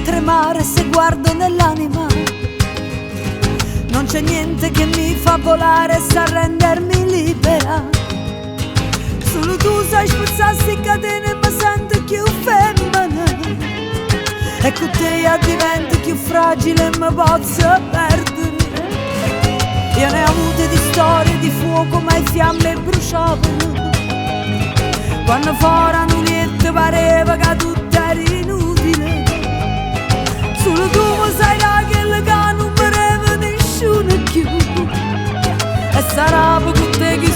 tremare se guardo nell'anima. Non c'è niente che mi fa volare, sa rendermi libera. Solo tu sai spezzarsi catene e mi sento più femmina. E con te io divento più fragile e mi posso perdere. Io ne ho avute di storie di fuoco ma le fiamme bruciavano. Quando fuori liette pareva che tutto era inutile. Solo tu mi sai da quello che non pareva nessuno più. E sarà con te che